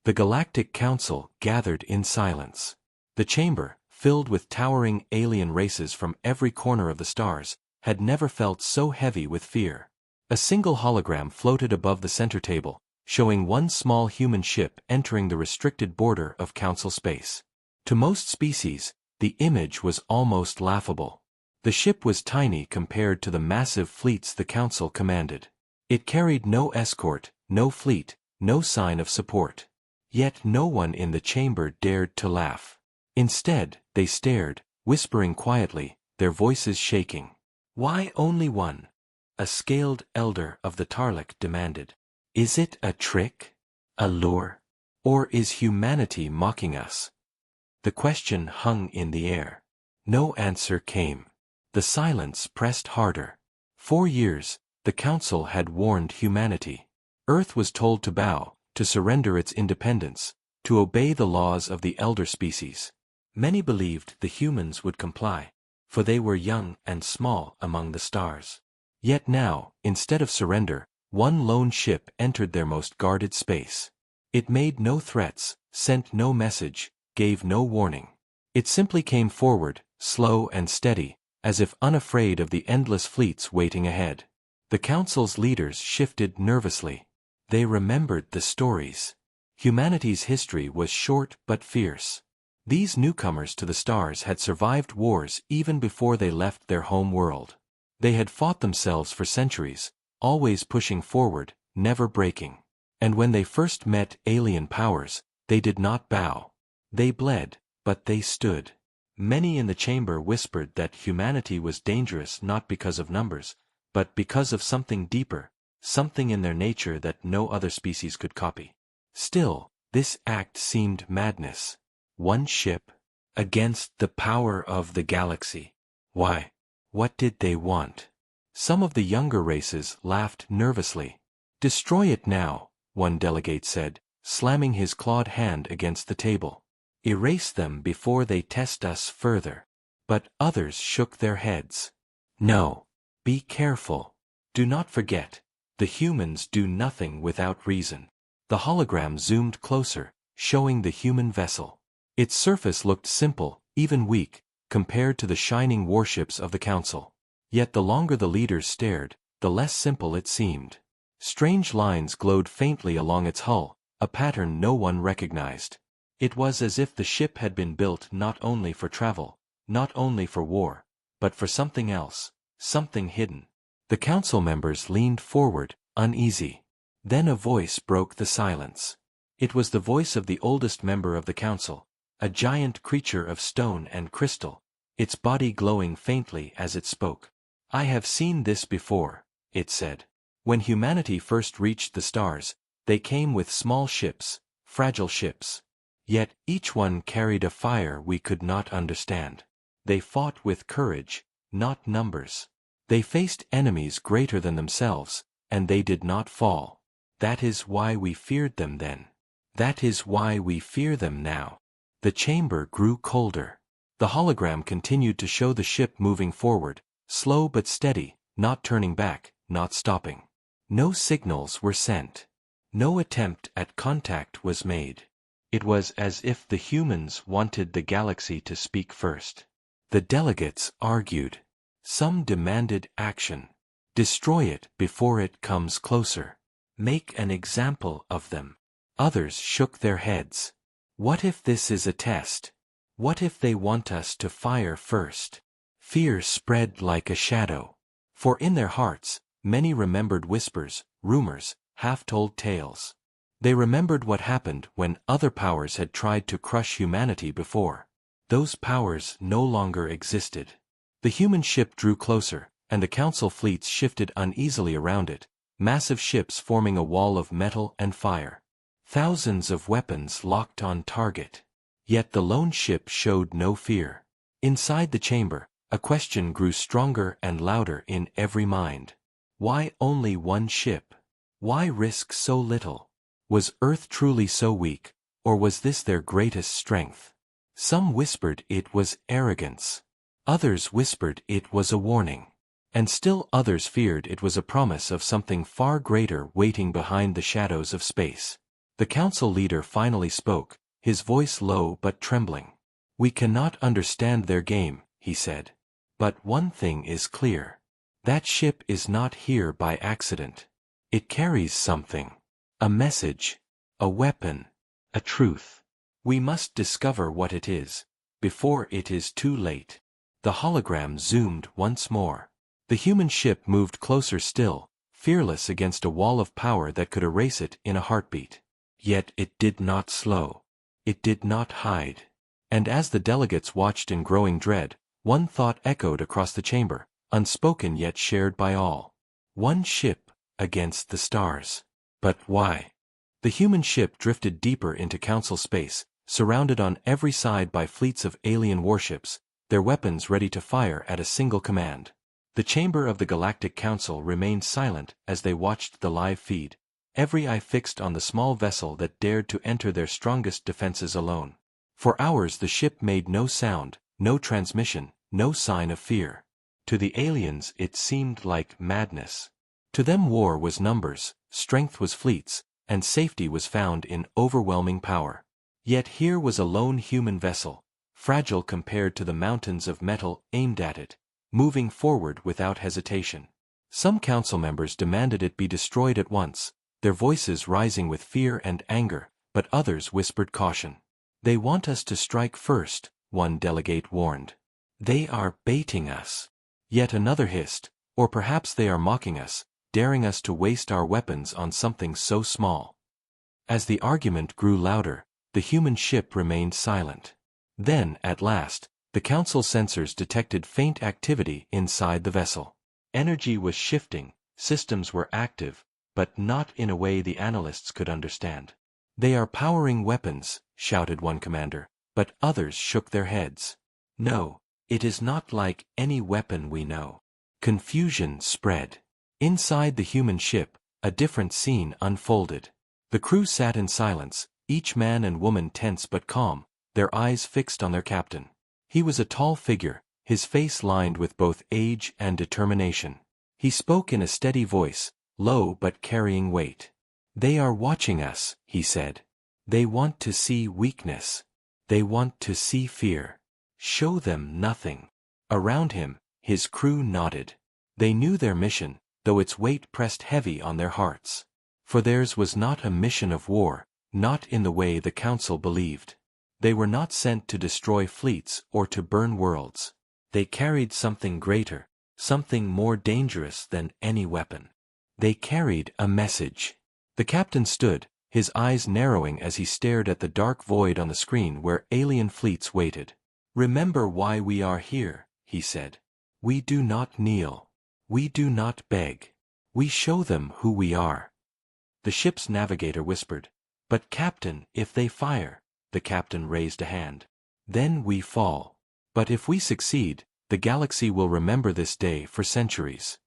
The Galactic Council gathered in silence. The chamber, filled with towering alien races from every corner of the stars, had never felt so heavy with fear. A single hologram floated above the center table, showing one small human ship entering the restricted border of Council space. To most species, the image was almost laughable. The ship was tiny compared to the massive fleets the Council commanded. It carried no escort, no fleet, no sign of support. Yet no one in the chamber dared to laugh. Instead, they stared, whispering quietly, their voices shaking. "Why only one?" a scaled elder of the Tarlik demanded. "Is it a trick? A lure? Or is humanity mocking us?" The question hung in the air. No answer came. The silence pressed harder. 4 years, the Council had warned humanity. Earth was told to bow, to surrender its independence, to obey the laws of the elder species. Many believed the humans would comply, for they were young and small among the stars. Yet now, instead of surrender, one lone ship entered their most guarded space. It made no threats, sent no message, gave no warning. It simply came forward, slow and steady, as if unafraid of the endless fleets waiting ahead. The Council's leaders shifted nervously. They remembered the stories. Humanity's history was short but fierce. These newcomers to the stars had survived wars even before they left their home world. They had fought themselves for centuries, always pushing forward, never breaking. And when they first met alien powers, they did not bow. They bled, but they stood. Many in the chamber whispered that humanity was dangerous not because of numbers, but because of something deeper, something in their nature that no other species could copy. Still, this act seemed madness. One ship, against the power of the galaxy. Why? What did they want? Some of the younger races laughed nervously. "Destroy it now," one delegate said, slamming his clawed hand against the table. "Erase them before they test us further." But others shook their heads. "No. Be careful. Do not forget, the humans do nothing without reason." The hologram zoomed closer, showing the human vessel. Its surface looked simple, even weak, compared to the shining warships of the Council. Yet the longer the leaders stared, the less simple it seemed. Strange lines glowed faintly along its hull, a pattern no one recognized. It was as if the ship had been built not only for travel, not only for war, but for something else, something hidden. The Council members leaned forward, uneasy. Then a voice broke the silence. It was the voice of the oldest member of the Council, a giant creature of stone and crystal, its body glowing faintly as it spoke. "I have seen this before," it said. "When humanity first reached the stars, they came with small ships, fragile ships. Yet each one carried a fire we could not understand. They fought with courage, not numbers. They faced enemies greater than themselves, and they did not fall. That is why we feared them then. That is why we fear them now." The chamber grew colder. The hologram continued to show the ship moving forward, slow but steady, not turning back, not stopping. No signals were sent. No attempt at contact was made. It was as if the humans wanted the galaxy to speak first. The delegates argued. Some demanded action. Destroy it before it comes closer. Make an example of them. Others shook their heads. What if this is a test? What if they want us to fire first? Fear spread like a shadow. For in their hearts, many remembered whispers, rumors, half-told tales. They remembered what happened when other powers had tried to crush humanity before. Those powers no longer existed. The human ship drew closer, and the Council fleets shifted uneasily around it, massive ships forming a wall of metal and fire. Thousands of weapons locked on target. Yet the lone ship showed no fear. Inside the chamber, a question grew stronger and louder in every mind. Why only one ship? Why risk so little? Was Earth truly so weak, or was this their greatest strength? Some whispered it was arrogance. Others whispered it was a warning. And still others feared it was a promise of something far greater waiting behind the shadows of space. The council leader finally spoke, his voice low but trembling. "We cannot understand their game," he said. "But one thing is clear. That ship is not here by accident. It carries something. A message. A weapon. A truth. We must discover what it is, before it is too late." The hologram zoomed once more. The human ship moved closer still, fearless against a wall of power that could erase it in a heartbeat. Yet it did not slow. It did not hide. And as the delegates watched in growing dread, one thought echoed across the chamber, unspoken yet shared by all. One ship, against the stars. But why? The human ship drifted deeper into council space, surrounded on every side by fleets of alien warships, their weapons ready to fire at a single command. The chamber of the Galactic Council remained silent as they watched the live feed, every eye fixed on the small vessel that dared to enter their strongest defenses alone. For hours the ship made no sound, no transmission, no sign of fear. To the aliens it seemed like madness. To them war was numbers, strength was fleets, and safety was found in overwhelming power. Yet here was a lone human vessel, fragile compared to the mountains of metal aimed at it, moving forward without hesitation. Some council members demanded it be destroyed at once, their voices rising with fear and anger, but others whispered caution. "They want us to strike first," one delegate warned. "They are baiting us." Yet another hissed, "Or perhaps they are mocking us, daring us to waste our weapons on something so small." As the argument grew louder, the human ship remained silent. Then, at last, the council sensors detected faint activity inside the vessel. Energy was shifting, systems were active, but not in a way the analysts could understand. "They are powering weapons," shouted one commander, but others shook their heads. "No, it is not like any weapon we know." Confusion spread. Inside the human ship, a different scene unfolded. The crew sat in silence, each man and woman tense but calm, their eyes fixed on their captain. He was a tall figure, his face lined with both age and determination. He spoke in a steady voice, low but carrying weight. "They are watching us," he said. "They want to see weakness. They want to see fear. Show them nothing." Around him, his crew nodded. They knew their mission, though its weight pressed heavy on their hearts. For theirs was not a mission of war, not in the way the council believed. They were not sent to destroy fleets or to burn worlds. They carried something greater, something more dangerous than any weapon. They carried a message. The captain stood, his eyes narrowing as he stared at the dark void on the screen where alien fleets waited. "Remember why we are here," he said. "We do not kneel. We do not beg. We show them who we are." The ship's navigator whispered, "But Captain, if they fire..." The captain raised a hand. "Then we fall. But if we succeed, the galaxy will remember this day for centuries."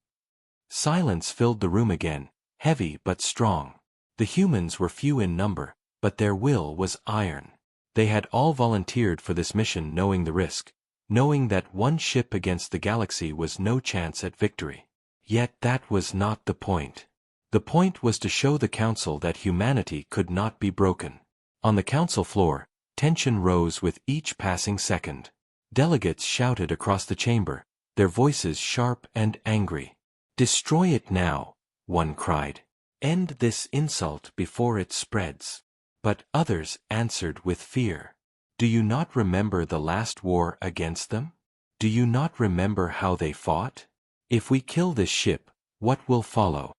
Silence filled the room again, heavy but strong. The humans were few in number, but their will was iron. They had all volunteered for this mission knowing the risk, knowing that one ship against the galaxy was no chance at victory. Yet that was not the point. The point was to show the council that humanity could not be broken. On the council floor, tension rose with each passing second. Delegates shouted across the chamber, their voices sharp and angry. "Destroy it now," one cried. "End this insult before it spreads." But others answered with fear. "Do you not remember the last war against them? Do you not remember how they fought? If we kill this ship, what will follow?"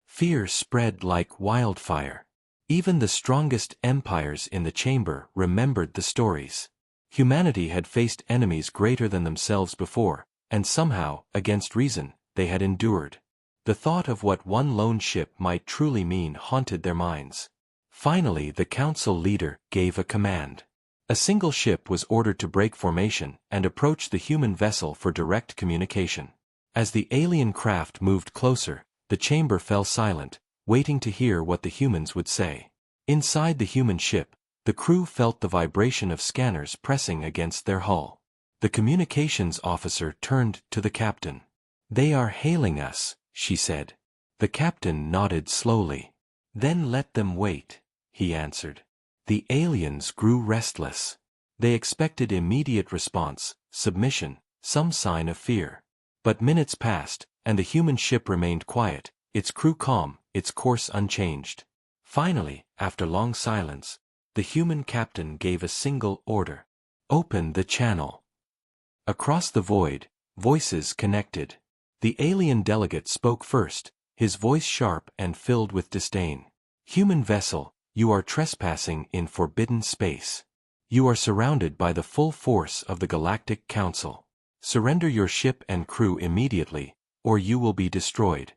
Fear spread like wildfire. Even the strongest empires in the chamber remembered the stories. Humanity had faced enemies greater than themselves before, and somehow, against reason, they had endured. The thought of what one lone ship might truly mean haunted their minds. Finally, the council leader gave a command. A single ship was ordered to break formation and approach the human vessel for direct communication. As the alien craft moved closer, the chamber fell silent, waiting to hear what the humans would say. Inside the human ship, the crew felt the vibration of scanners pressing against their hull. The communications officer turned to the captain. "They are hailing us," she said. The captain nodded slowly. "Then let them wait," he answered. The aliens grew restless. They expected immediate response, submission, some sign of fear. But minutes passed, and the human ship remained quiet, its crew calm, its course unchanged. Finally, after long silence, the human captain gave a single order. Open the channel. Across the void, voices connected. The alien delegate spoke first, his voice sharp and filled with disdain. Human vessel, you are trespassing in forbidden space. You are surrounded by the full force of the Galactic Council. Surrender your ship and crew immediately, or you will be destroyed.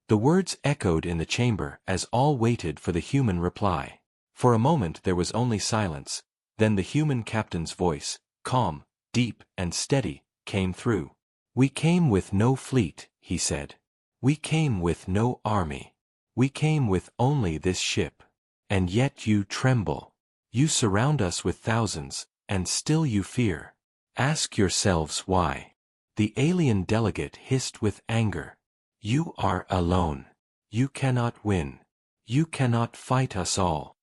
The words echoed in the chamber as all waited for the human reply. For a moment there was only silence, then the human captain's voice, calm, deep, and steady, came through. We came with no fleet, he said. We came with no army. We came with only this ship. And yet you tremble. You surround us with thousands, and still you fear. Ask yourselves why. The alien delegate hissed with anger. You are alone. You cannot win. You cannot fight us all.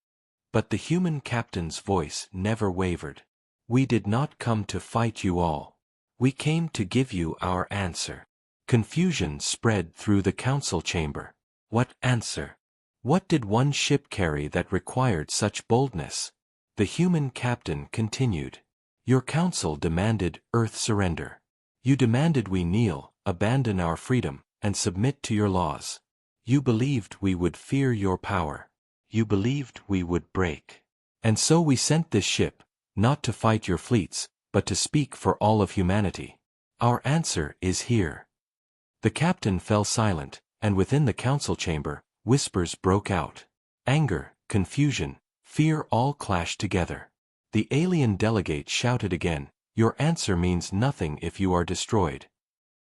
But the human captain's voice never wavered. We did not come to fight you all. We came to give you our answer. Confusion spread through the council chamber. What answer? What did one ship carry that required such boldness? The human captain continued. Your council demanded Earth surrender. You demanded we kneel, abandon our freedom, and submit to your laws. You believed we would fear your power. You believed we would break. And so we sent this ship, not to fight your fleets, but to speak for all of humanity. Our answer is here. The captain fell silent, and within the council chamber, whispers broke out. Anger, confusion, fear all clashed together. The alien delegate shouted again, your answer means nothing if you are destroyed.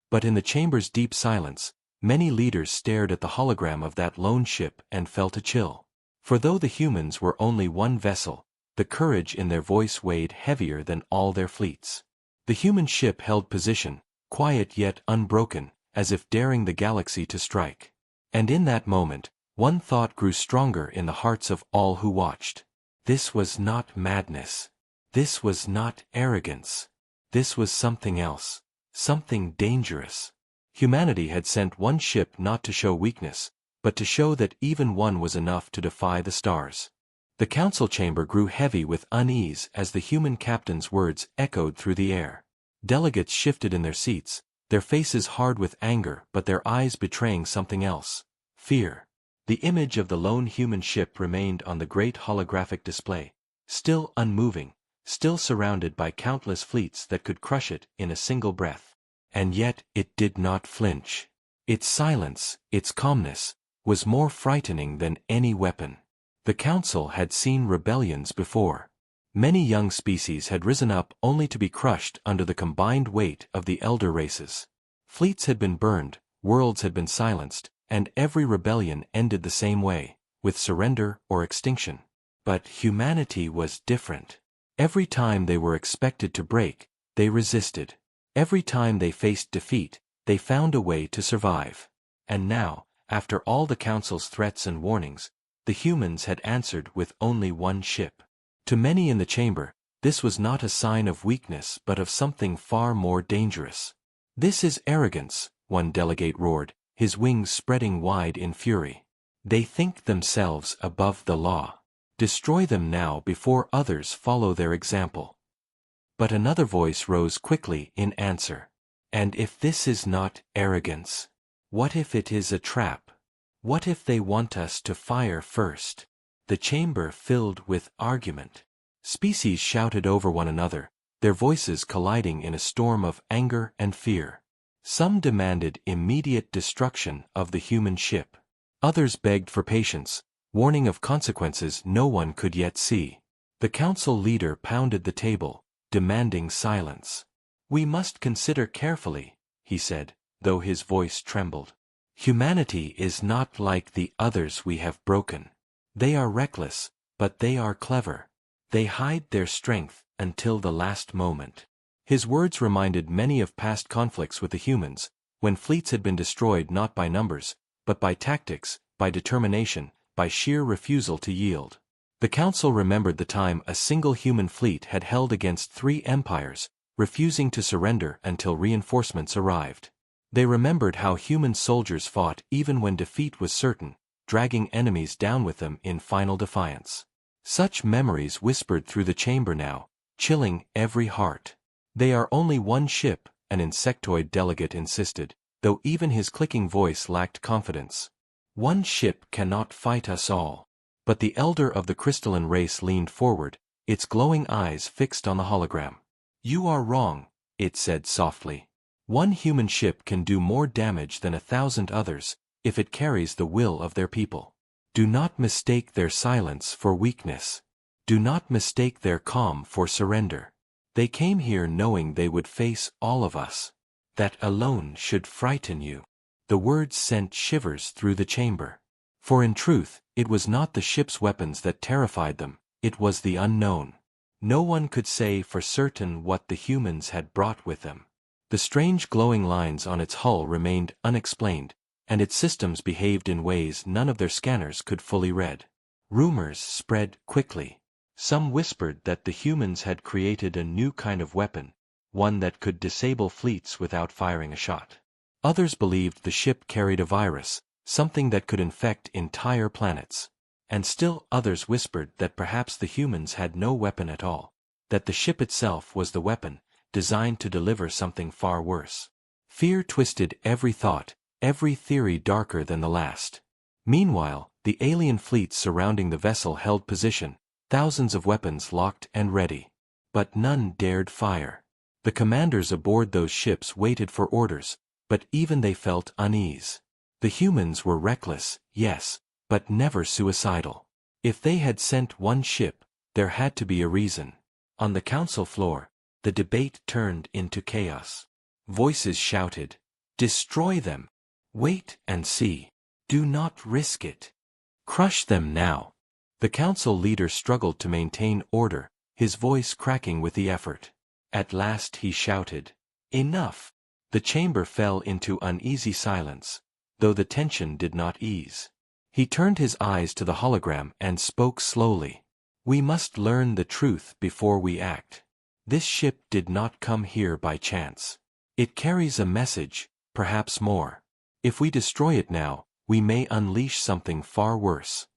But in the chamber's deep silence, many leaders stared at the hologram of that lone ship and felt a chill. For though the humans were only one vessel, the courage in their voice weighed heavier than all their fleets. The human ship held position, quiet yet unbroken, as if daring the galaxy to strike. And in that moment, one thought grew stronger in the hearts of all who watched. This was not madness. This was not arrogance. This was something else. Something dangerous. Humanity had sent one ship not to show weakness, but to show that even one was enough to defy the stars. The council chamber grew heavy with unease as the human captain's words echoed through the air. Delegates shifted in their seats, their faces hard with anger but their eyes betraying something else. Fear. The image of the lone human ship remained on the great holographic display, still unmoving, still surrounded by countless fleets that could crush it in a single breath. And yet it did not flinch. Its silence, its calmness, was more frightening than any weapon. The council had seen rebellions before. Many young species had risen up only to be crushed under the combined weight of the elder races. Fleets had been burned, worlds had been silenced, and every rebellion ended the same way, with surrender or extinction. But humanity was different. Every time they were expected to break, they resisted. Every time they faced defeat, they found a way to survive. And now, after all the council's threats and warnings, the humans had answered with only one ship. To many in the chamber, this was not a sign of weakness but of something far more dangerous. This is arrogance, one delegate roared, his wings spreading wide in fury. They think themselves above the law. Destroy them now before others follow their example. But another voice rose quickly in answer. And if this is not arrogance? What if it is a trap? What if they want us to fire first? The chamber filled with argument. Species shouted over one another, their voices colliding in a storm of anger and fear. Some demanded immediate destruction of the human ship. Others begged for patience, warning of consequences no one could yet see. The council leader pounded the table, demanding silence. We must consider carefully, he said, though his voice trembled. Humanity is not like the others we have broken. They are reckless, but they are clever. They hide their strength until the last moment. His words reminded many of past conflicts with the humans, when fleets had been destroyed not by numbers, but by tactics, by determination, by sheer refusal to yield. The council remembered the time a single human fleet had held against 3 empires, refusing to surrender until reinforcements arrived. They remembered how human soldiers fought even when defeat was certain, dragging enemies down with them in final defiance. Such memories whispered through the chamber now, chilling every heart. "They are only one ship," an insectoid delegate insisted, though even his clicking voice lacked confidence. "One ship cannot fight us all." But the elder of the crystalline race leaned forward, its glowing eyes fixed on the hologram. "You are wrong," it said softly. "One human ship can do more damage than 1,000 others, if it carries the will of their people. Do not mistake their silence for weakness. Do not mistake their calm for surrender. They came here knowing they would face all of us. That alone should frighten you." The words sent shivers through the chamber. For in truth, it was not the ship's weapons that terrified them, it was the unknown. No one could say for certain what the humans had brought with them. The strange glowing lines on its hull remained unexplained, and its systems behaved in ways none of their scanners could fully read. Rumors spread quickly. Some whispered that the humans had created a new kind of weapon, one that could disable fleets without firing a shot. Others believed the ship carried a virus, something that could infect entire planets. And still others whispered that perhaps the humans had no weapon at all, that the ship itself was the weapon, designed to deliver something far worse. Fear twisted every thought, every theory darker than the last. Meanwhile, the alien fleets surrounding the vessel held position, thousands of weapons locked and ready. But none dared fire. The commanders aboard those ships waited for orders, but even they felt unease. The humans were reckless, yes, but never suicidal. If they had sent one ship, there had to be a reason. On the council floor, the debate turned into chaos. Voices shouted, "Destroy them! Wait and see! Do not risk it! Crush them now!" The council leader struggled to maintain order, his voice cracking with the effort. At last he shouted, "Enough!" The chamber fell into uneasy silence, though the tension did not ease. He turned his eyes to the hologram and spoke slowly. "We must learn the truth before we act. This ship did not come here by chance. It carries a message, perhaps more. If we destroy it now, we may unleash something far worse."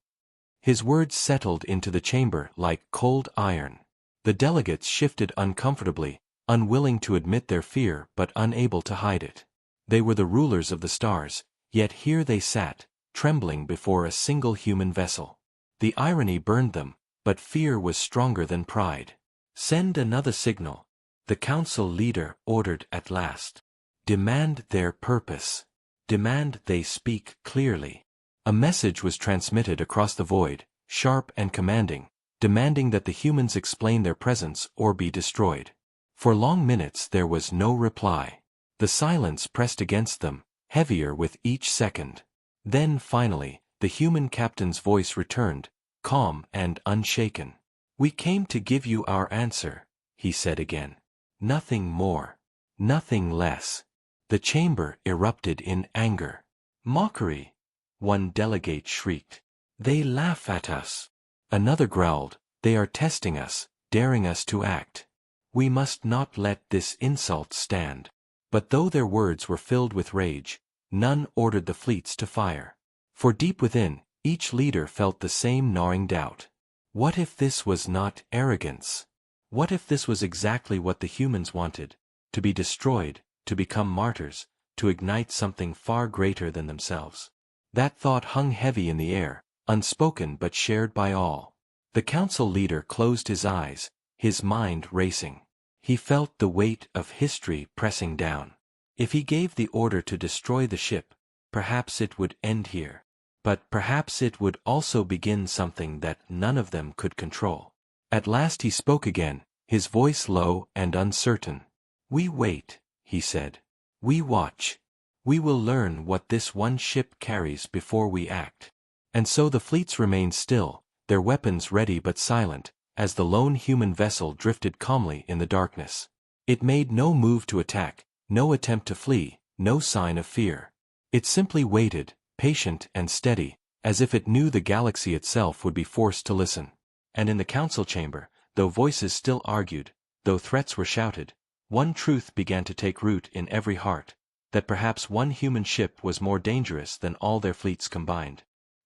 His words settled into the chamber like cold iron. The delegates shifted uncomfortably, unwilling to admit their fear but unable to hide it. They were the rulers of the stars, yet here they sat, trembling before a single human vessel. The irony burned them, but fear was stronger than pride. "Send another signal," the council leader ordered at last. "Demand their purpose. Demand they speak clearly." A message was transmitted across the void, sharp and commanding, demanding that the humans explain their presence or be destroyed. For long minutes there was no reply. The silence pressed against them, heavier with each second. Then finally, the human captain's voice returned, calm and unshaken. "We came to give you our answer," he said again. "Nothing more. Nothing less." The chamber erupted in anger. "Mockery!" one delegate shrieked. "They laugh at us." Another growled, "They are testing us, daring us to act. We must not let this insult stand." But though their words were filled with rage, none ordered the fleets to fire. For deep within, each leader felt the same gnawing doubt. What if this was not arrogance? What if this was exactly what the humans wanted? To be destroyed, to become martyrs, to ignite something far greater than themselves. That thought hung heavy in the air, unspoken but shared by all. The council leader closed his eyes, his mind racing. He felt the weight of history pressing down. If he gave the order to destroy the ship, perhaps it would end here. But perhaps it would also begin something that none of them could control. At last he spoke again, his voice low and uncertain. "We wait," he said. "We watch. We will learn what this one ship carries before we act." And so the fleets remained still, their weapons ready but silent, as the lone human vessel drifted calmly in the darkness. It made no move to attack, no attempt to flee, no sign of fear. It simply waited, patient and steady, as if it knew the galaxy itself would be forced to listen. And in the council chamber, though voices still argued, though threats were shouted, one truth began to take root in every heart, that perhaps one human ship was more dangerous than all their fleets combined.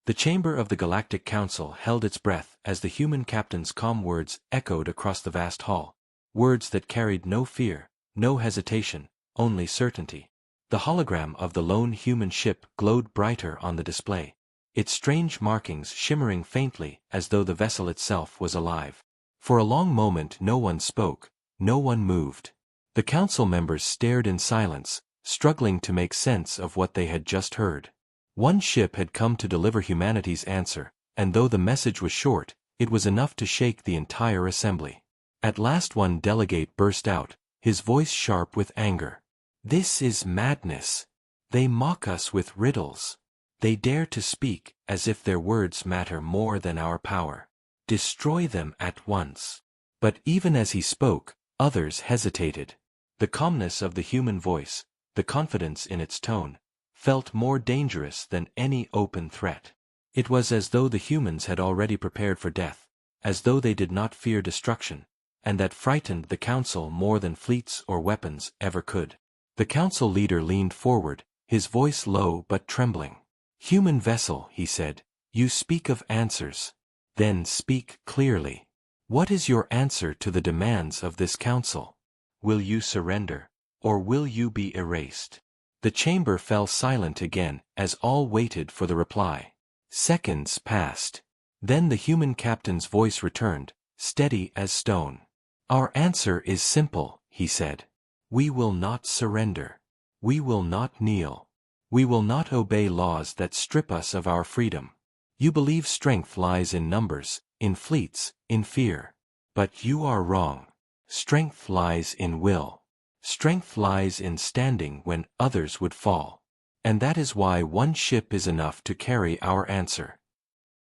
The chamber of the Galactic Council held its breath as the human captain's calm words echoed across the vast hall, words that carried no fear, no hesitation, only certainty. The hologram of the lone human ship glowed brighter on the display, its strange markings shimmering faintly as though the vessel itself was alive. For a long moment no one spoke, no one moved. The council members stared in silence, struggling to make sense of what they had just heard. One ship had come to deliver humanity's answer, and though the message was short, it was enough to shake the entire assembly. At last one delegate burst out, his voice sharp with anger. "This is madness. They mock us with riddles. They dare to speak as if their words matter more than our power. Destroy them at once." But even as he spoke, others hesitated. The calmness of the human voice, the confidence in its tone, felt more dangerous than any open threat. It was as though the humans had already prepared for death, as though they did not fear destruction, and that frightened the council more than fleets or weapons ever could. The council leader leaned forward, his voice low but trembling. "Human vessel," he said, "you speak of answers. Then speak clearly. What is your answer to the demands of this council? Will you surrender, or will you be erased?" The chamber fell silent again as all waited for the reply. Seconds passed. Then the human captain's voice returned, steady as stone. "Our answer is simple," he said. "We will not surrender. We will not kneel. We will not obey laws that strip us of our freedom. You believe strength lies in numbers, in fleets, in fear. But you are wrong. Strength lies in will. Strength lies in standing when others would fall. And that is why one ship is enough to carry our answer."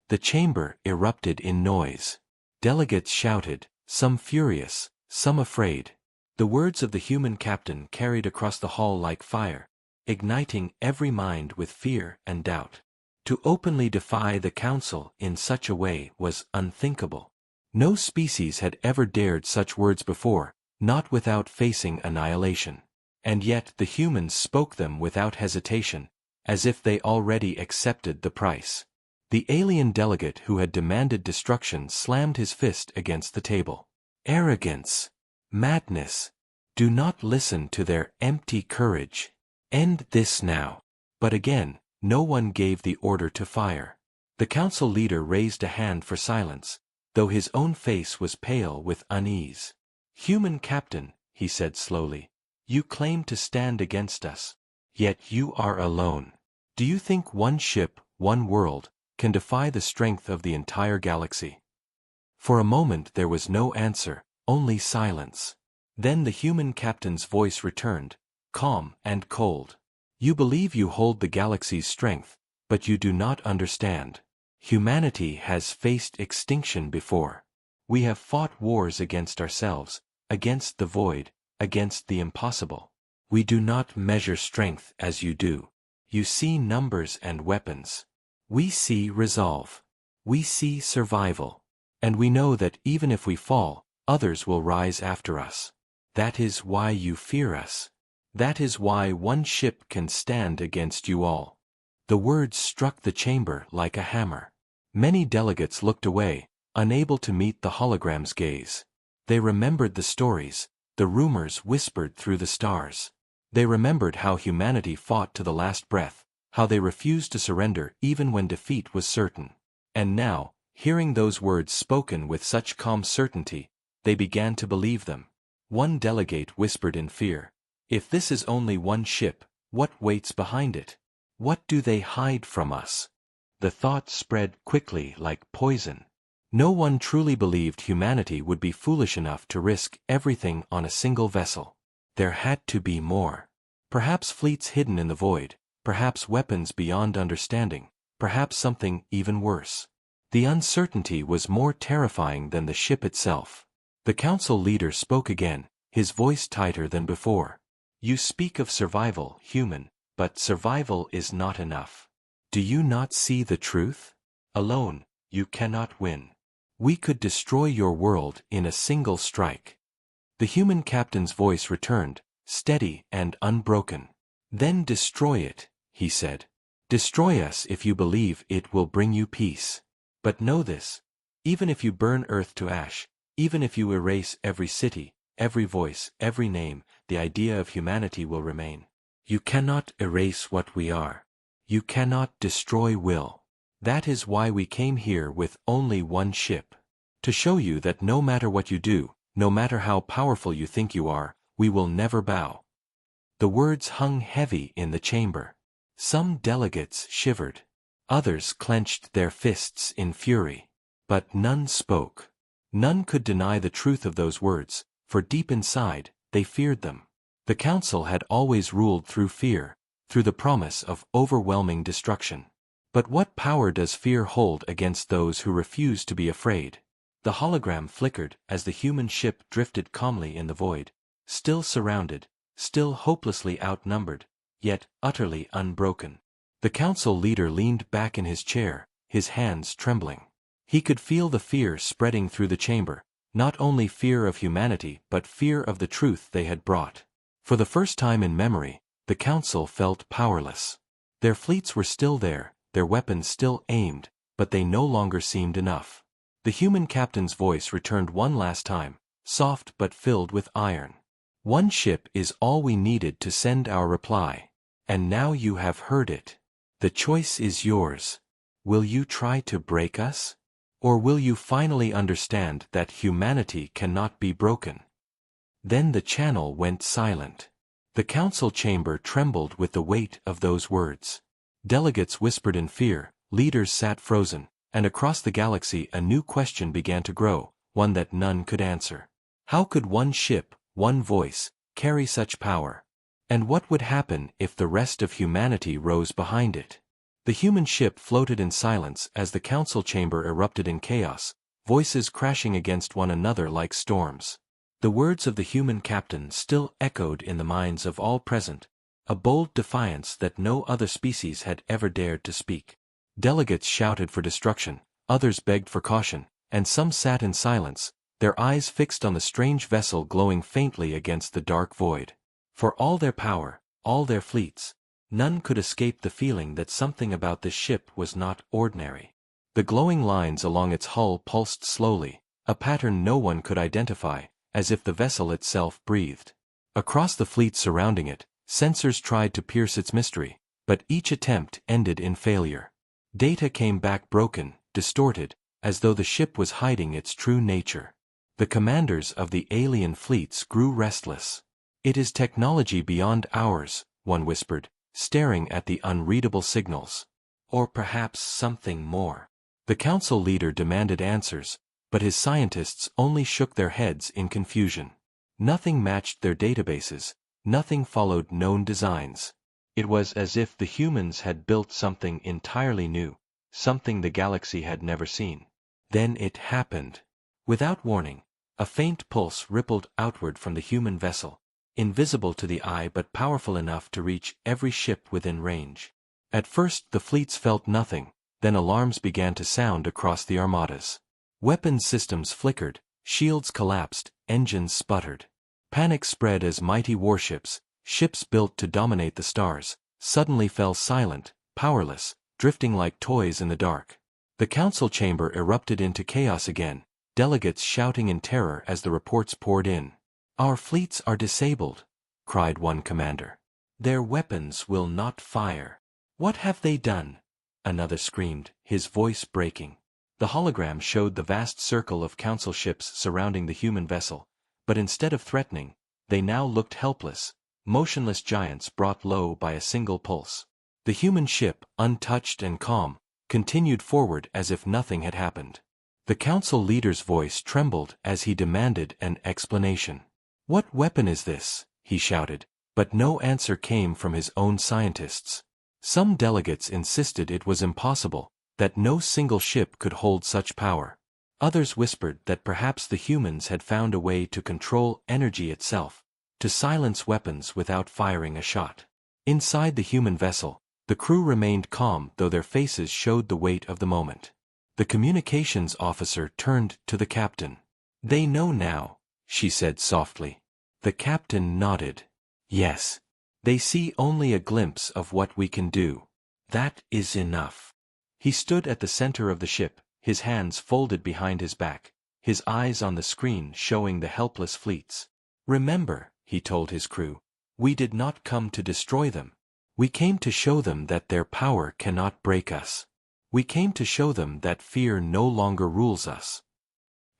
The chamber erupted in noise. Delegates shouted, some furious, some afraid. The words of the human captain carried across the hall like fire, igniting every mind with fear and doubt. To openly defy the council in such a way was unthinkable. No species had ever dared such words before, not without facing annihilation. And yet the humans spoke them without hesitation, as if they already accepted the price. The alien delegate who had demanded destruction slammed his fist against the table. "Arrogance! Madness! Do not listen to their empty courage. End this now." But again, no one gave the order to fire. The council leader raised a hand for silence, though his own face was pale with unease. "Human captain," he said slowly, "you claim to stand against us. Yet you are alone. Do you think one ship, one world, can defy the strength of the entire galaxy?" For a moment there was no answer, only silence. Then the human captain's voice returned, calm and cold. "You believe you hold the galaxy's strength, but you do not understand. Humanity has faced extinction before. We have fought wars against ourselves, against the void, against the impossible. We do not measure strength as you do. You see numbers and weapons. We see resolve. We see survival. And we know that even if we fall, others will rise after us. That is why you fear us. That is why one ship can stand against you all." The words struck the chamber like a hammer. Many delegates looked away, unable to meet the hologram's gaze. They remembered the stories, the rumors whispered through the stars. They remembered how humanity fought to the last breath, how they refused to surrender even when defeat was certain. And now, hearing those words spoken with such calm certainty, they began to believe them. One delegate whispered in fear, "If this is only one ship, what waits behind it? What do they hide from us?" The thought spread quickly like poison. No one truly believed humanity would be foolish enough to risk everything on a single vessel. There had to be more. Perhaps fleets hidden in the void, perhaps weapons beyond understanding, perhaps something even worse. The uncertainty was more terrifying than the ship itself. The council leader spoke again, his voice tighter than before. "You speak of survival, human, but survival is not enough. Do you not see the truth? Alone, you cannot win. We could destroy your world in a single strike. The human captain's voice returned, steady and unbroken. Then destroy it, he said. Destroy us if you believe it will bring you peace. But know this. Even if you burn Earth to ash, even if you erase every city, every voice, every name, the idea of humanity will remain. You cannot erase what we are. You cannot destroy will. That is why we came here with only one ship. To show you that no matter what you do, no matter how powerful you think you are, we will never bow. The words hung heavy in the chamber. Some delegates shivered. Others clenched their fists in fury. But none spoke. None could deny the truth of those words, for deep inside, they feared them. The council had always ruled through fear, through the promise of overwhelming destruction. But what power does fear hold against those who refuse to be afraid? The hologram flickered as the human ship drifted calmly in the void, still surrounded, still hopelessly outnumbered, yet utterly unbroken. The council leader leaned back in his chair, his hands trembling. He could feel the fear spreading through the chamber, not only fear of humanity but fear of the truth they had brought. For the first time in memory, the council felt powerless. Their fleets were still there, their weapons still aimed, but they no longer seemed enough. The human captain's voice returned one last time, soft but filled with iron. One ship is all we needed to send our reply. And now you have heard it. The choice is yours. Will you try to break us? Or will you finally understand that humanity cannot be broken? Then the channel went silent. The council chamber trembled with the weight of those words. Delegates whispered in fear, leaders sat frozen, and across the galaxy a new question began to grow, one that none could answer. How could one ship, one voice, carry such power? And what would happen if the rest of humanity rose behind it? The human ship floated in silence as the council chamber erupted in chaos, voices crashing against one another like storms. The words of the human captain still echoed in the minds of all present, a bold defiance that no other species had ever dared to speak. Delegates shouted for destruction, others begged for caution, and some sat in silence, their eyes fixed on the strange vessel glowing faintly against the dark void. For all their power, all their fleets, none could escape the feeling that something about this ship was not ordinary. The glowing lines along its hull pulsed slowly, a pattern no one could identify, as if the vessel itself breathed. Across the fleet surrounding it, sensors tried to pierce its mystery, but each attempt ended in failure. Data came back broken, distorted, as though the ship was hiding its true nature. The commanders of the alien fleets grew restless. It is technology beyond ours, one whispered, staring at the unreadable signals. Or perhaps something more. The council leader demanded answers, but his scientists only shook their heads in confusion. Nothing matched their databases, nothing followed known designs. It was as if the humans had built something entirely new, something the galaxy had never seen. Then it happened. Without warning, a faint pulse rippled outward from the human vessel, invisible to the eye but powerful enough to reach every ship within range. At first the fleets felt nothing, then alarms began to sound across the armadas. Weapons systems flickered, shields collapsed, engines sputtered. Panic spread as mighty warships, ships built to dominate the stars, suddenly fell silent, powerless, drifting like toys in the dark. The council chamber erupted into chaos again, delegates shouting in terror as the reports poured in. "Our fleets are disabled," cried one commander. "Their weapons will not fire." "What have they done?" another screamed, his voice breaking. The hologram showed the vast circle of council ships surrounding the human vessel, but instead of threatening, they now looked helpless, motionless giants brought low by a single pulse. The human ship, untouched and calm, continued forward as if nothing had happened. The council leader's voice trembled as he demanded an explanation. "What weapon is this?" he shouted, but no answer came from his own scientists. Some delegates insisted it was impossible, that no single ship could hold such power. Others whispered that perhaps the humans had found a way to control energy itself, to silence weapons without firing a shot. Inside the human vessel, the crew remained calm though their faces showed the weight of the moment. The communications officer turned to the captain. "They know now," she said softly. The captain nodded. "Yes. They see only a glimpse of what we can do. That is enough." He stood at the center of the ship, his hands folded behind his back, his eyes on the screen showing the helpless fleets. "Remember," he told his crew, "we did not come to destroy them. We came to show them that their power cannot break us. We came to show them that fear no longer rules us."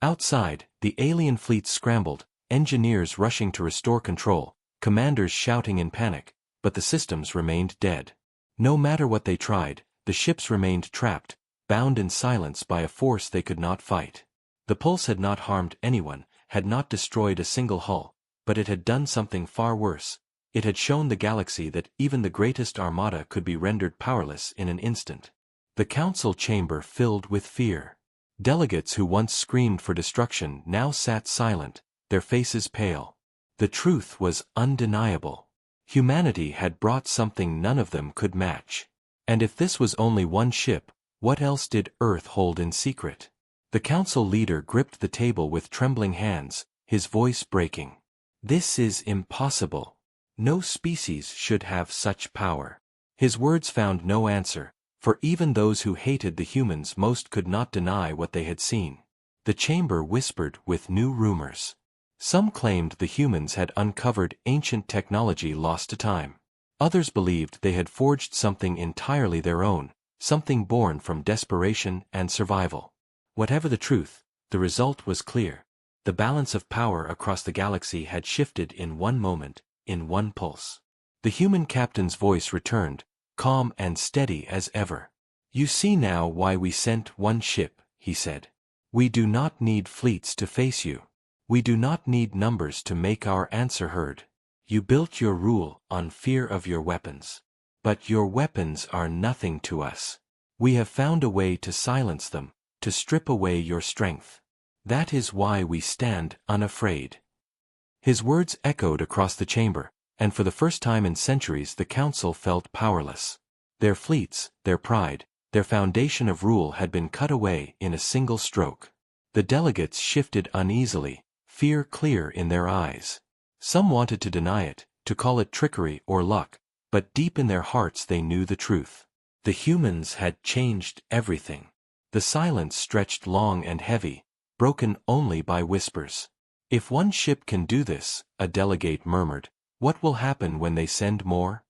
Outside, the alien fleet scrambled, engineers rushing to restore control, commanders shouting in panic, but the systems remained dead. No matter what they tried, the ships remained trapped, bound in silence by a force they could not fight. The pulse had not harmed anyone, had not destroyed a single hull, but it had done something far worse. It had shown the galaxy that even the greatest armada could be rendered powerless in an instant. The council chamber filled with fear. Delegates who once screamed for destruction now sat silent, their faces pale. The truth was undeniable. Humanity had brought something none of them could match. And if this was only one ship, what else did Earth hold in secret? The council leader gripped the table with trembling hands, his voice breaking. "This is impossible. No species should have such power." His words found no answer, for even those who hated the humans most could not deny what they had seen. The chamber whispered with new rumors. Some claimed the humans had uncovered ancient technology lost to time. Others believed they had forged something entirely their own, something born from desperation and survival. Whatever the truth, the result was clear. The balance of power across the galaxy had shifted in one moment, in one pulse. The human captain's voice returned, calm and steady as ever. "You see now why we sent one ship," he said. "We do not need fleets to face you. We do not need numbers to make our answer heard. You built your rule on fear of your weapons. But your weapons are nothing to us. We have found a way to silence them, to strip away your strength. That is why we stand unafraid." His words echoed across the chamber, and for the first time in centuries the council felt powerless. Their fleets, their pride, their foundation of rule had been cut away in a single stroke. The delegates shifted uneasily, fear clear in their eyes. Some wanted to deny it, to call it trickery or luck, but deep in their hearts they knew the truth. The humans had changed everything. The silence stretched long and heavy, broken only by whispers. "If one ship can do this," a delegate murmured, "what will happen when they send more?"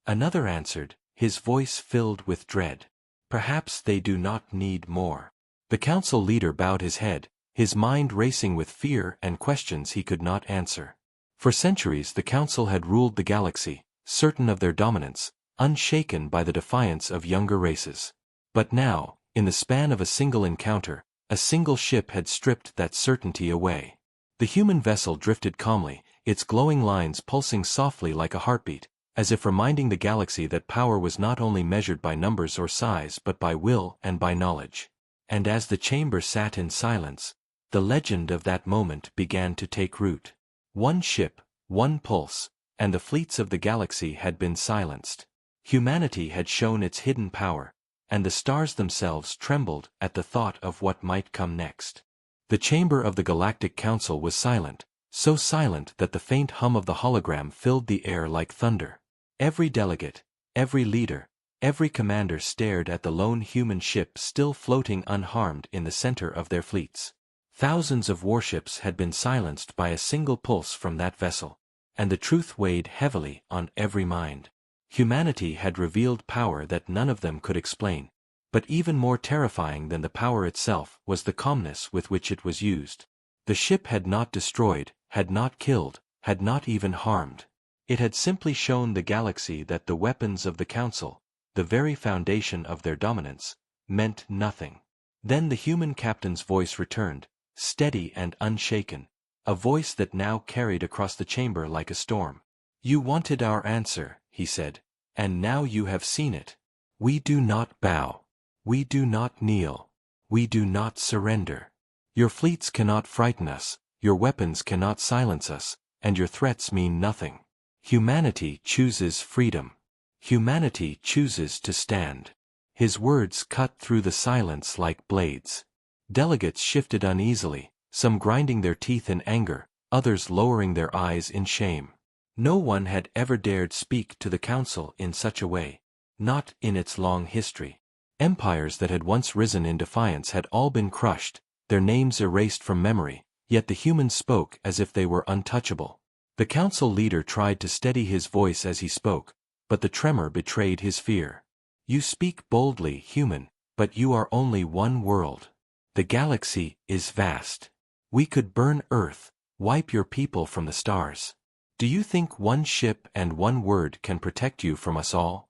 Another answered, his voice filled with dread. "Perhaps they do not need more." The council leader bowed his head, his mind racing with fear and questions he could not answer. For centuries the council had ruled the galaxy, certain of their dominance, unshaken by the defiance of younger races. But now, in the span of a single encounter, a single ship had stripped that certainty away. The human vessel drifted calmly, its glowing lines pulsing softly like a heartbeat, as if reminding the galaxy that power was not only measured by numbers or size but by will and by knowledge. And as the chamber sat in silence, the legend of that moment began to take root. One ship, one pulse, and the fleets of the galaxy had been silenced. Humanity had shown its hidden power, and the stars themselves trembled at the thought of what might come next. The chamber of the Galactic Council was silent, so silent that the faint hum of the hologram filled the air like thunder. Every delegate, every leader, every commander stared at the lone human ship still floating unharmed in the center of their fleets. Thousands of warships had been silenced by a single pulse from that vessel, and the truth weighed heavily on every mind. Humanity had revealed power that none of them could explain, but even more terrifying than the power itself was the calmness with which it was used. The ship had not destroyed, had not killed, had not even harmed. It had simply shown the galaxy that the weapons of the Council, the very foundation of their dominance, meant nothing. Then the human captain's voice returned, steady and unshaken, a voice that now carried across the chamber like a storm. "You wanted our answer," he said, "and now you have seen it. We do not bow. We do not kneel. We do not surrender. Your fleets cannot frighten us, your weapons cannot silence us, and your threats mean nothing. Humanity chooses freedom. Humanity chooses to stand." His words cut through the silence like blades. Delegates shifted uneasily, some grinding their teeth in anger, others lowering their eyes in shame. No one had ever dared speak to the council in such a way, not in its long history. Empires that had once risen in defiance had all been crushed, their names erased from memory, yet the humans spoke as if they were untouchable. The council leader tried to steady his voice as he spoke, but the tremor betrayed his fear. You speak boldly, human, but you are only one world. The galaxy is vast. We could burn Earth, wipe your people from the stars. Do you think one ship and one word can protect you from us all?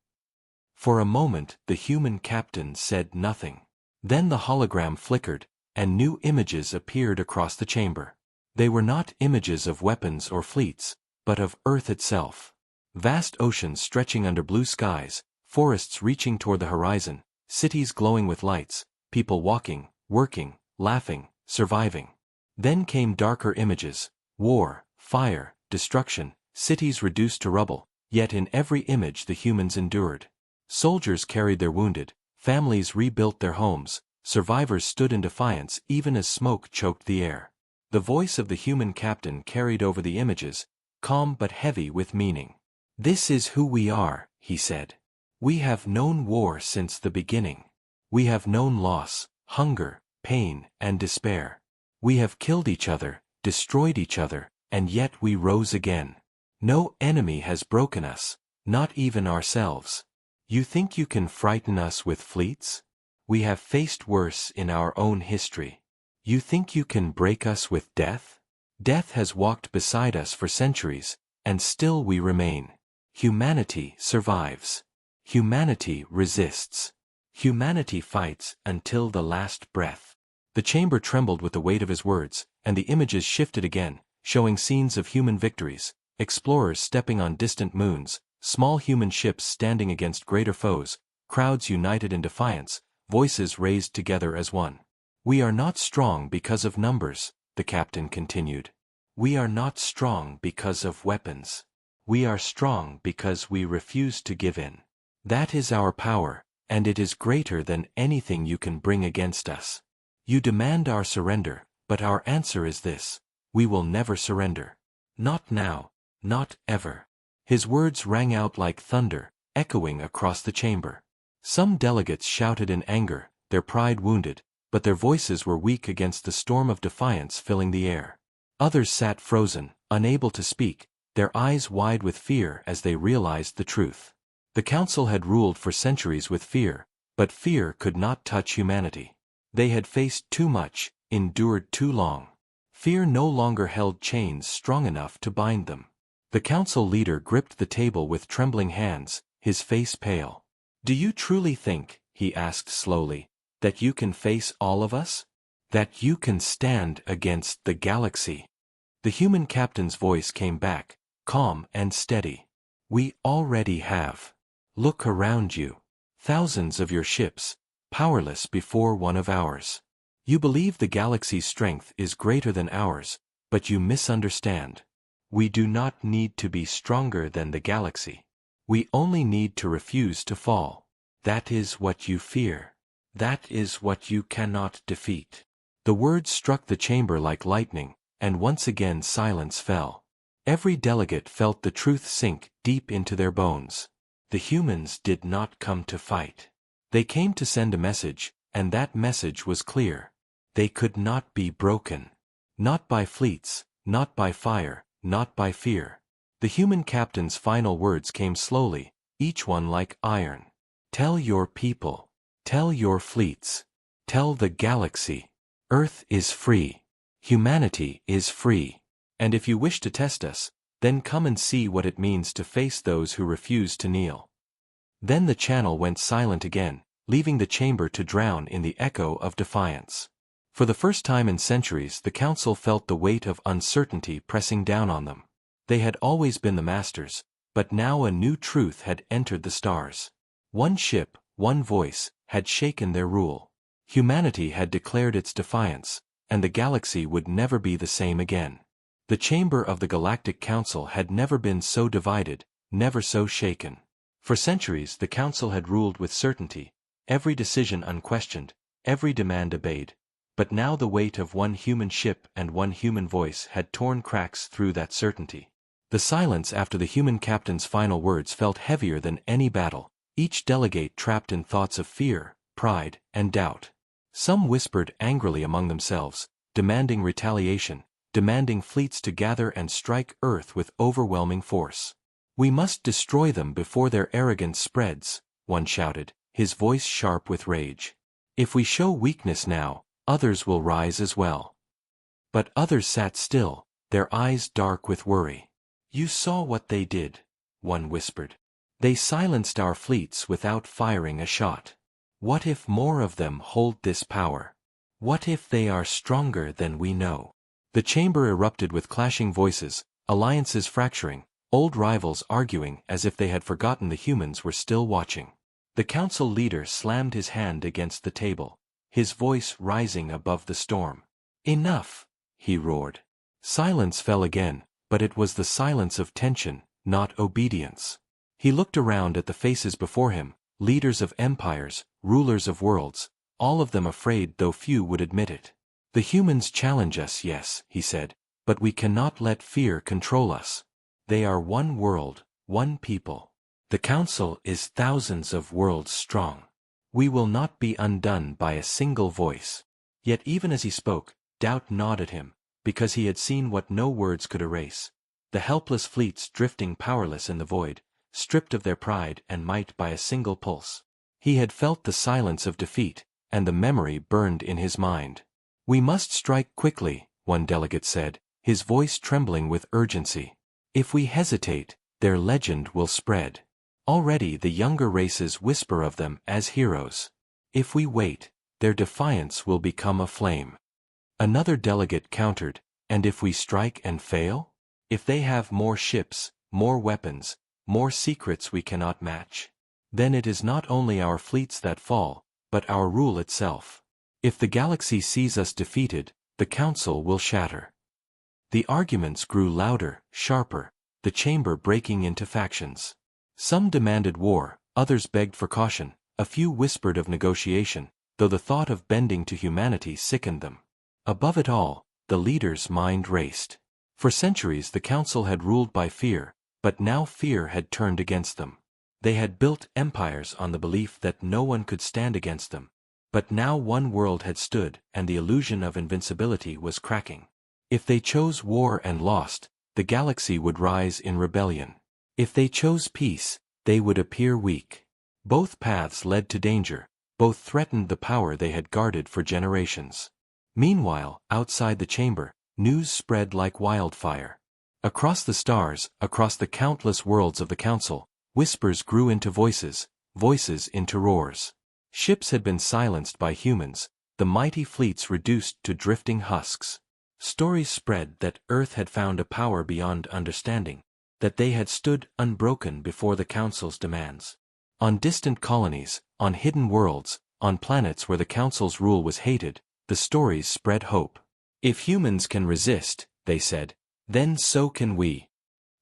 For a moment the human captain said nothing. Then the hologram flickered, and new images appeared across the chamber. They were not images of weapons or fleets, but of Earth itself. Vast oceans stretching under blue skies, forests reaching toward the horizon, cities glowing with lights, people walking, working, laughing, surviving. Then came darker images: war, fire, destruction, cities reduced to rubble, yet in every image the humans endured. Soldiers carried their wounded, families rebuilt their homes, survivors stood in defiance even as smoke choked the air. The voice of the human captain carried over the images, calm but heavy with meaning. This is who we are, he said. We have known war since the beginning. We have known loss, hunger, pain, and despair. We have killed each other, destroyed each other, and yet we rose again. No enemy has broken us, not even ourselves. You think you can frighten us with fleets? We have faced worse in our own history. You think you can break us with death? Death has walked beside us for centuries, and still we remain. Humanity survives. Humanity resists. Humanity fights until the last breath. The chamber trembled with the weight of his words, and the images shifted again, showing scenes of human victories, explorers stepping on distant moons, small human ships standing against greater foes, crowds united in defiance, voices raised together as one. We are not strong because of numbers, the captain continued. We are not strong because of weapons. We are strong because we refuse to give in. That is our power, and it is greater than anything you can bring against us. You demand our surrender, but our answer is this: we will never surrender. Not now, not ever. His words rang out like thunder, echoing across the chamber. Some delegates shouted in anger, their pride wounded, but their voices were weak against the storm of defiance filling the air. Others sat frozen, unable to speak, their eyes wide with fear as they realized the truth. The council had ruled for centuries with fear, but fear could not touch humanity. They had faced too much, endured too long. Fear no longer held chains strong enough to bind them. The council leader gripped the table with trembling hands, his face pale. Do you truly think, he asked slowly, that you can face all of us? That you can stand against the galaxy? The human captain's voice came back, calm and steady. We already have. Look around you. Thousands of your ships, powerless before one of ours. You believe the galaxy's strength is greater than ours, but you misunderstand. We do not need to be stronger than the galaxy. We only need to refuse to fall. That is what you fear. That is what you cannot defeat. The words struck the chamber like lightning, and once again silence fell. Every delegate felt the truth sink deep into their bones. The humans did not come to fight. They came to send a message, and that message was clear. They could not be broken. Not by fleets, not by fire, not by fear. The human captain's final words came slowly, each one like iron. Tell your people. Tell your fleets. Tell the galaxy. Earth is free. Humanity is free. And if you wish to test us, then come and see what it means to face those who refuse to kneel. Then the channel went silent again, leaving the chamber to drown in the echo of defiance. For the first time in centuries the council felt the weight of uncertainty pressing down on them. They had always been the masters, but now a new truth had entered the stars. One ship, one voice, had shaken their rule. Humanity had declared its defiance, and the galaxy would never be the same again. The chamber of the Galactic Council had never been so divided, never so shaken. For centuries the council had ruled with certainty, every decision unquestioned, every demand obeyed. But now the weight of one human ship and one human voice had torn cracks through that certainty. The silence after the human captain's final words felt heavier than any battle, each delegate trapped in thoughts of fear, pride, and doubt. Some whispered angrily among themselves, demanding retaliation, demanding fleets to gather and strike Earth with overwhelming force. "We must destroy them before their arrogance spreads," one shouted, his voice sharp with rage. "If we show weakness now, others will rise as well." But others sat still, their eyes dark with worry. "You saw what they did," one whispered. "They silenced our fleets without firing a shot. What if more of them hold this power? What if they are stronger than we know?" The chamber erupted with clashing voices, alliances fracturing, old rivals arguing as if they had forgotten the humans were still watching. The council leader slammed his hand against the table, his voice rising above the storm. "Enough!" he roared. Silence fell again, but it was the silence of tension, not obedience. He looked around at the faces before him, leaders of empires, rulers of worlds, all of them afraid though few would admit it. "The humans challenge us, yes," he said, "but we cannot let fear control us. They are one world, one people. The council is thousands of worlds strong. We will not be undone by a single voice." Yet even as he spoke, doubt gnawed at him, because he had seen what no words could erase. The helpless fleets drifting powerless in the void, stripped of their pride and might by a single pulse. He had felt the silence of defeat, and the memory burned in his mind. "We must strike quickly," one delegate said, his voice trembling with urgency. "If we hesitate, their legend will spread. Already the younger races whisper of them as heroes. If we wait, their defiance will become a flame." Another delegate countered, "And if we strike and fail? If they have more ships, more weapons, more secrets we cannot match? Then it is not only our fleets that fall, but our rule itself. If the galaxy sees us defeated, the council will shatter." The arguments grew louder, sharper, the chamber breaking into factions. Some demanded war, others begged for caution, a few whispered of negotiation, though the thought of bending to humanity sickened them. Above it all, the leader's mind raced. For centuries the council had ruled by fear, but now fear had turned against them. They had built empires on the belief that no one could stand against them. But now one world had stood, and the illusion of invincibility was cracking. If they chose war and lost, the galaxy would rise in rebellion. If they chose peace, they would appear weak. Both paths led to danger, both threatened the power they had guarded for generations. Meanwhile, outside the chamber, news spread like wildfire. Across the stars, across the countless worlds of the council, whispers grew into voices, voices into roars. Ships had been silenced by humans, the mighty fleets reduced to drifting husks. Stories spread that Earth had found a power beyond understanding, that they had stood unbroken before the council's demands. On distant colonies, on hidden worlds, on planets where the council's rule was hated, the stories spread hope. "If humans can resist," they said, "then so can we."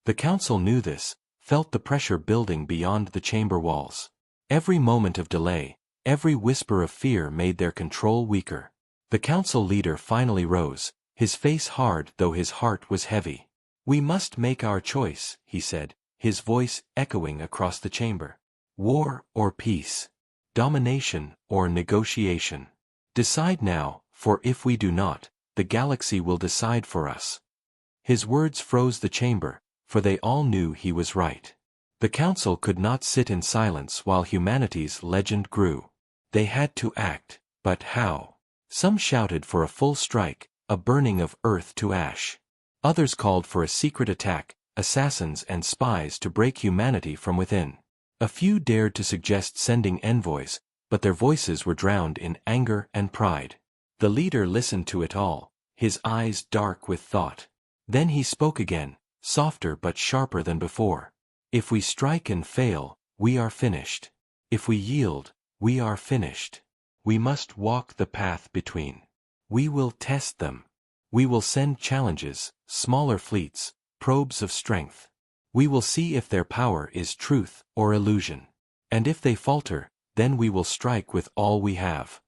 The council knew this, felt the pressure building beyond the chamber walls. Every moment of delay, every whisper of fear made their control weaker. The council leader finally rose, his face hard though his heart was heavy. "We must make our choice," he said, his voice echoing across the chamber. "War or peace? Domination or negotiation? Decide now, for if we do not, the galaxy will decide for us." His words froze the chamber, for they all knew he was right. The council could not sit in silence while humanity's legend grew. They had to act, but how? Some shouted for a full strike, a burning of Earth to ash. Others called for a secret attack, assassins and spies to break humanity from within. A few dared to suggest sending envoys, but their voices were drowned in anger and pride. The leader listened to it all, his eyes dark with thought. Then he spoke again, softer but sharper than before. "If we strike and fail, we are finished. If we yield, we are finished. We must walk the path between. We will test them. We will send challenges, smaller fleets, probes of strength. We will see if their power is truth or illusion. And if they falter, then we will strike with all we have."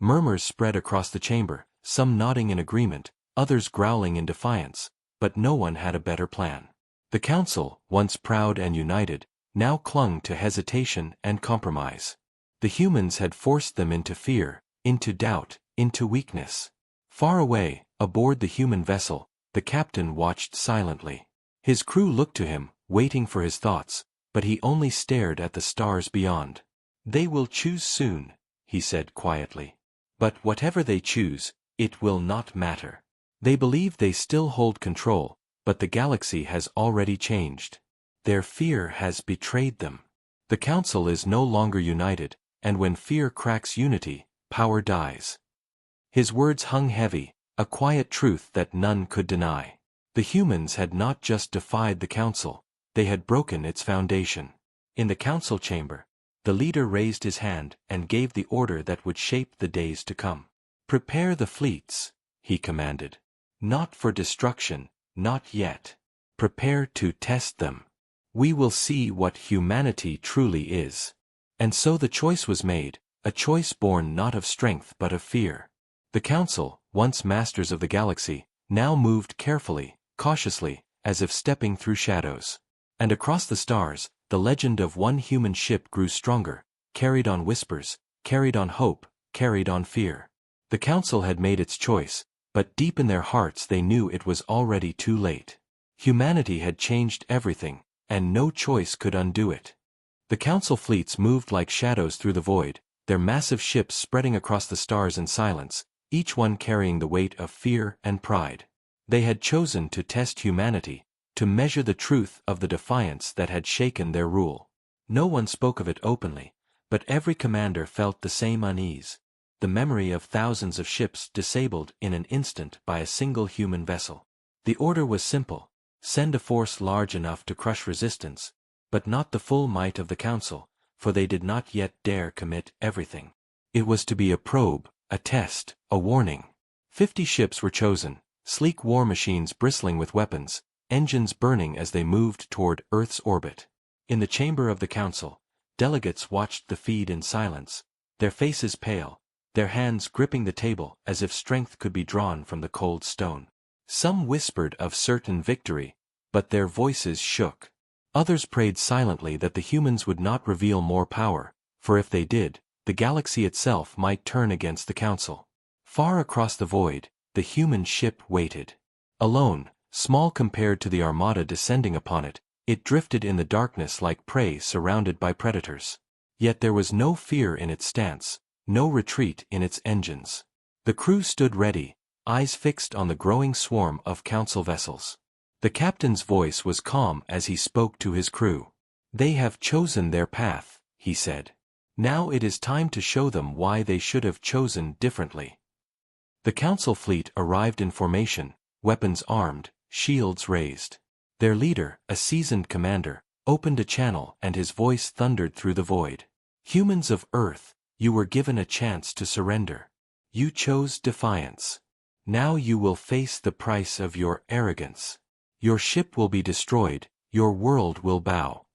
Murmurs spread across the chamber, some nodding in agreement, others growling in defiance, but no one had a better plan. The council, once proud and united, now clung to hesitation and compromise. The humans had forced them into fear, into doubt, into weakness. Far away, aboard the human vessel, the captain watched silently. His crew looked to him, waiting for his thoughts, but he only stared at the stars beyond. "They will choose soon," he said quietly. "But whatever they choose, it will not matter. They believe they still hold control, but the galaxy has already changed. Their fear has betrayed them. The council is no longer united, and when fear cracks unity, power dies." His words hung heavy, a quiet truth that none could deny. The humans had not just defied the council, they had broken its foundation. In the council chamber, the leader raised his hand and gave the order that would shape the days to come. "Prepare the fleets," he commanded. "Not for destruction, not yet. Prepare to test them. We will see what humanity truly is." And so the choice was made, a choice born not of strength but of fear. The council, once masters of the galaxy, now moved carefully, cautiously, as if stepping through shadows. And across the stars, the legend of one human ship grew stronger, carried on whispers, carried on hope, carried on fear. The council had made its choice, but deep in their hearts they knew it was already too late. Humanity had changed everything, and no choice could undo it. The council fleets moved like shadows through the void, their massive ships spreading across the stars in silence, each one carrying the weight of fear and pride. They had chosen to test humanity, to measure the truth of the defiance that had shaken their rule. No one spoke of it openly, but every commander felt the same unease, the memory of thousands of ships disabled in an instant by a single human vessel. The order was simple: send a force large enough to crush resistance, but not the full might of the council, for they did not yet dare commit everything. It was to be a probe, a test, a warning. 50 ships were chosen, sleek war machines bristling with weapons, engines burning as they moved toward Earth's orbit. In the chamber of the council, delegates watched the feed in silence, their faces pale, their hands gripping the table as if strength could be drawn from the cold stone. Some whispered of certain victory, but their voices shook. Others prayed silently that the humans would not reveal more power, for if they did, the galaxy itself might turn against the council. Far across the void, the human ship waited. Alone, small compared to the armada descending upon it, it drifted in the darkness like prey surrounded by predators. Yet there was no fear in its stance, no retreat in its engines. The crew stood ready, eyes fixed on the growing swarm of council vessels. The captain's voice was calm as he spoke to his crew. "They have chosen their path," he said. "Now it is time to show them why they should have chosen differently." The council fleet arrived in formation, weapons armed, shields raised. Their leader, a seasoned commander, opened a channel and his voice thundered through the void. "Humans of Earth, you were given a chance to surrender. You chose defiance. Now you will face the price of your arrogance. Your ship will be destroyed, your world will bow."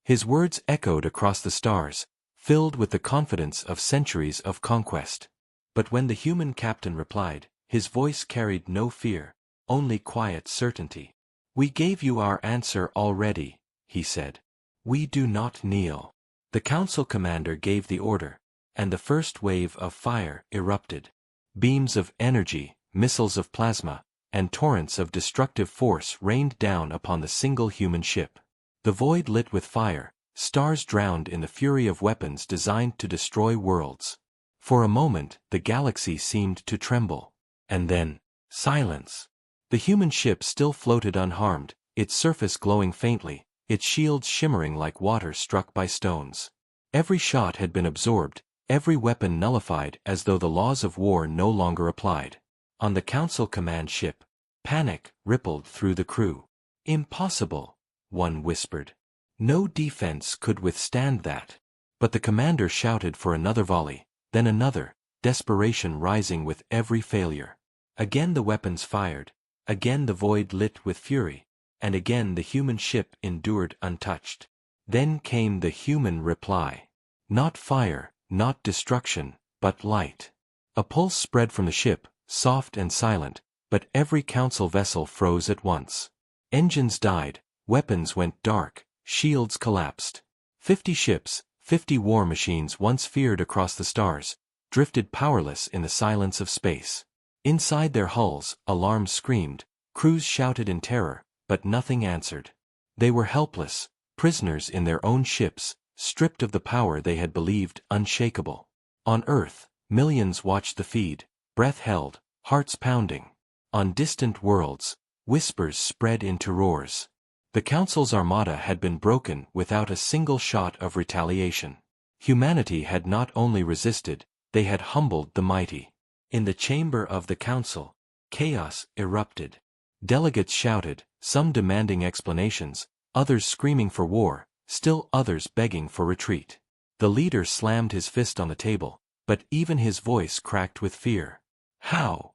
His words echoed across the stars, filled with the confidence of centuries of conquest. But when the human captain replied, his voice carried no fear, only quiet certainty. "We gave you our answer already," he said. "We do not kneel." The council commander gave the order, and the first wave of fire erupted. Beams of energy, missiles of plasma, and torrents of destructive force rained down upon the single human ship. The void lit with fire, stars drowned in the fury of weapons designed to destroy worlds. For a moment, the galaxy seemed to tremble. And then, silence. The human ship still floated unharmed, its surface glowing faintly, its shields shimmering like water struck by stones. Every shot had been absorbed, every weapon nullified as though the laws of war no longer applied. On the council command ship, panic rippled through the crew. "Impossible," one whispered. "No defense could withstand that." But the commander shouted for another volley, then another, desperation rising with every failure. Again the weapons fired, again the void lit with fury, and again the human ship endured untouched. Then came the human reply. Not fire, not destruction, but light. A pulse spread from the ship, soft and silent, but every council vessel froze at once. Engines died, weapons went dark, shields collapsed. 50 ships, 50 war machines once feared across the stars, drifted powerless in the silence of space. Inside their hulls, alarms screamed, crews shouted in terror, but nothing answered. They were helpless, prisoners in their own ships, stripped of the power they had believed unshakable. On Earth, millions watched the feed, breath held, hearts pounding. On distant worlds, whispers spread into roars. The Council's armada had been broken without a single shot of retaliation. Humanity had not only resisted, they had humbled the mighty. In the chamber of the Council, chaos erupted. Delegates shouted, some demanding explanations, others screaming for war, still others begging for retreat. The leader slammed his fist on the table, but even his voice cracked with fear. "How?"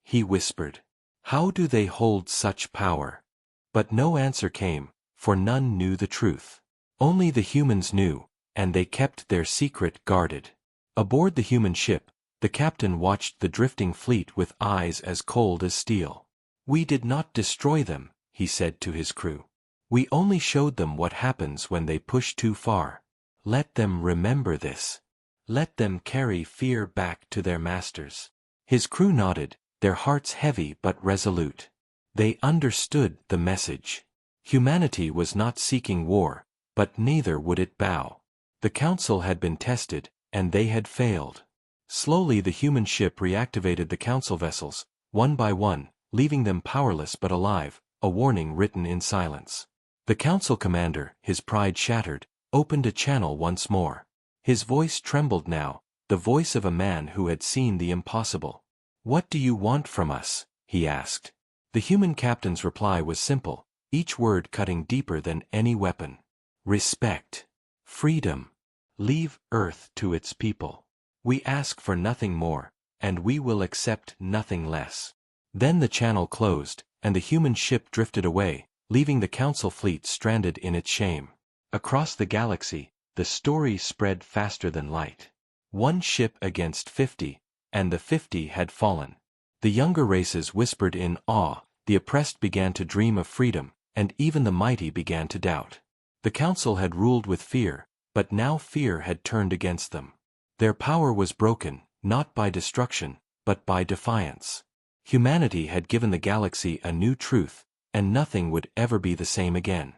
he whispered. "How do they hold such power?" But no answer came, for none knew the truth. Only the humans knew, and they kept their secret guarded. Aboard the human ship, the captain watched the drifting fleet with eyes as cold as steel. "We did not destroy them," he said to his crew. "We only showed them what happens when they push too far. Let them remember this. Let them carry fear back to their masters." His crew nodded, their hearts heavy but resolute. They understood the message. Humanity was not seeking war, but neither would it bow. The Council had been tested, and they had failed. Slowly the human ship reactivated the Council vessels, one by one, leaving them powerless but alive, a warning written in silence. The Council commander, his pride shattered, opened a channel once more. His voice trembled now, the voice of a man who had seen the impossible. "What do you want from us?" he asked. The human captain's reply was simple, each word cutting deeper than any weapon. "Respect. Freedom. Leave Earth to its people. We ask for nothing more, and we will accept nothing less." Then the channel closed, and the human ship drifted away, leaving the Council fleet stranded in its shame. Across the galaxy, the story spread faster than light. One ship against 50, and the 50 had fallen. The younger races whispered in awe, the oppressed began to dream of freedom, and even the mighty began to doubt. The Council had ruled with fear, but now fear had turned against them. Their power was broken, not by destruction, but by defiance. Humanity had given the galaxy a new truth, and nothing would ever be the same again.